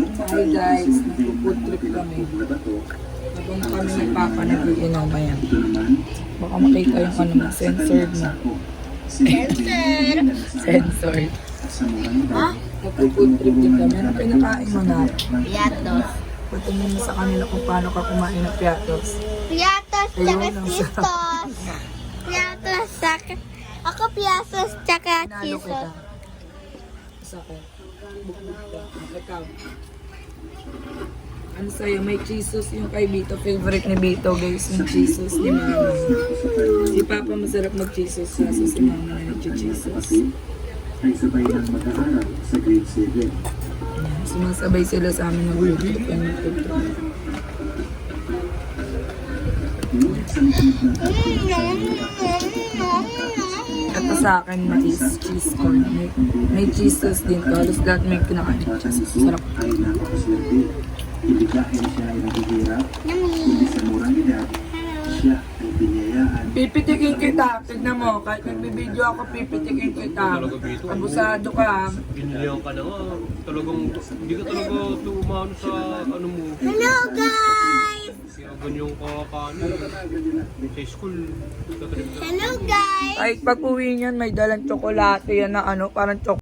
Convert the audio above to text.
Hi guys, nagpo-food trip kami. Habang kami ni Papa nag-iinom, ayan. Baka makita yung ano mo, censored mo. Censored. Ha? Nagpo-food trip din kami. Ano pinakain mo na? Piatos. Patingin mo sa kanila kung paano ka kumain ng piatos. Piatos tsaka Ayun, ang cheetos. Piatos tsaka... Ako piatos tsaka Pinalo kita. cheetos. Sa akin. Bugbog ka. Ikaw. Ano sa'yo? May Jesus yung kay Bito. Favorite ni Bito guys. Yung Jesus ni Mama. Si Papa masarap mag-Jesus. Kaso si Mama na nag-Jesus. Ay sabay ng mag-aaral sa grade 7. Sumasabay sila sa amin mag-YouTube and mag-YouTube. Ito sa akin mais, cheese corn. May cheese sauce din to. Halos lahat may kinakain. Sarap. Ay napakaswerte. Hindi dahil siya ay naghihirap, kundi sa murang edad, siya ay binayaan. Pipitikin kita. Tignan mo. Kahit nagbibideo ako, pipitikin kita. Abusado ka. Ginilihan ka na nga. Talagang, hindi ka talaga tumano sa ano mo. Hello guys! Kaya ganyan ka kaano. Sa school. Hello guys! Kahit pag uwi niyan, may dalang tsokolate yan na ano, parang